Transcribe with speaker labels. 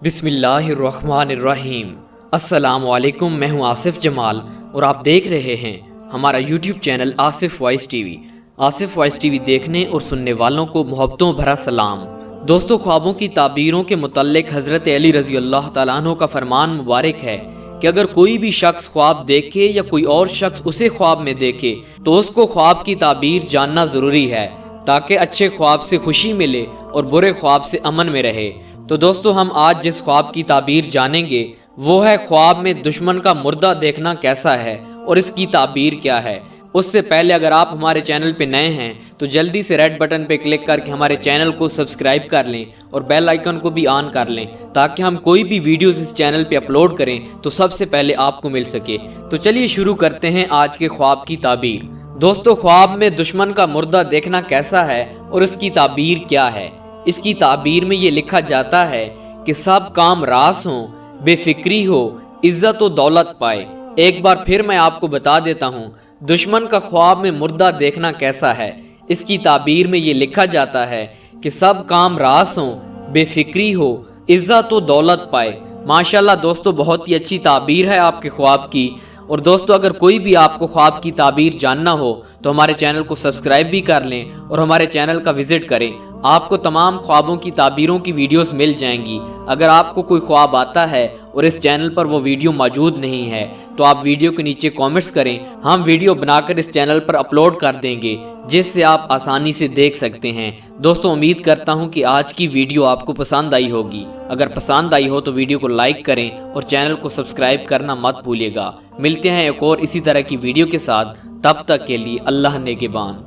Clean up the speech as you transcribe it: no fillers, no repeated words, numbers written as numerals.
Speaker 1: बिस्मिल्लाहिर्रहमानिर्रहीम। अस्सलाम वालेकुम। मैं हूं आसिफ जमाल और आप देख रहे हैं हमारा YouTube channel Asif voice TV. Asif voice TV देखने और सुनने वालों को मोहब्बतों भरा सलाम। दोस्तों, ख्वाबों की ताबीरों के मुतल्लिक हज़रत अली रज़ी अल्लाह तआला अन्हु का फरमान मुबारक है कि अगर कोई भी शख्स ख्वाब देखे या कोई और शख्स उसे ख्वाब में देखे तो उसको ख्वाब की ताबीर जानना ज़रूरी है ताकि अच्छे ख्वाब से खुशी मिले और बुरे ख्वाब से अमन में रहे। तो दोस्तों, हम आज जिस ख्वाब की ताबीर जानेंगे वो है ख्वाब में दुश्मन का मुर्दा देखना कैसा है और इसकी ताबीर क्या है। उससे पहले अगर आप हमारे चैनल पे नए हैं तो जल्दी से रेड बटन पे क्लिक करके हमारे चैनल को सब्सक्राइब कर लें और बेल आइकन को भी ऑन कर लें ताकि हम कोई भी वीडियोस इस चैनल पे अपलोड करें तो सबसे पहले आपको मिल सके। तो चलिए शुरू करते हैं आज के ख्वाब की ताबीर। दोस्तों, ख्वाब में दुश्मन का मुर्दा देखना कैसा है और इसकी ताबीर क्या है। इसकी ताबीर में ये लिखा जाता है कि सब काम रास हो, बेफिक्री हो, इज्जत और दौलत पाए। एक बार फिर मैं आपको बता देता हूँ, दुश्मन का ख्वाब में मुर्दा देखना कैसा है। इसकी ताबीर में ये लिखा जाता है कि सब काम रास हो, बेफिक्री हो, इज्जत और दौलत पाए। माशाल्लाह दोस्तों, बहुत ही अच्छी ताबीर है आपके ख्वाब की। और दोस्तों, अगर कोई भी आपको ख्वाब की ताबीर जानना हो तो हमारे चैनल को सब्सक्राइब भी कर लें और हमारे चैनल का विजिट करें। आपको तमाम ख्वाबों की ताबीरों की वीडियोस मिल जाएंगी। अगर आपको कोई ख्वाब आता है और इस चैनल पर वो वीडियो मौजूद नहीं है तो आप वीडियो के नीचे कमेंट्स करें, हम वीडियो बनाकर इस चैनल पर अपलोड कर देंगे जिससे आप आसानी से देख सकते हैं। दोस्तों, उम्मीद करता हूं कि आज की वीडियो आपको पसंद आई होगी। अगर पसंद आई हो तो वीडियो को लाइक करें और चैनल को सब्सक्राइब करना मत भूलिएगा। मिलते हैं एक और इसी तरह की वीडियो के साथ, तब तक के लिए अल्लाह नेगेबान।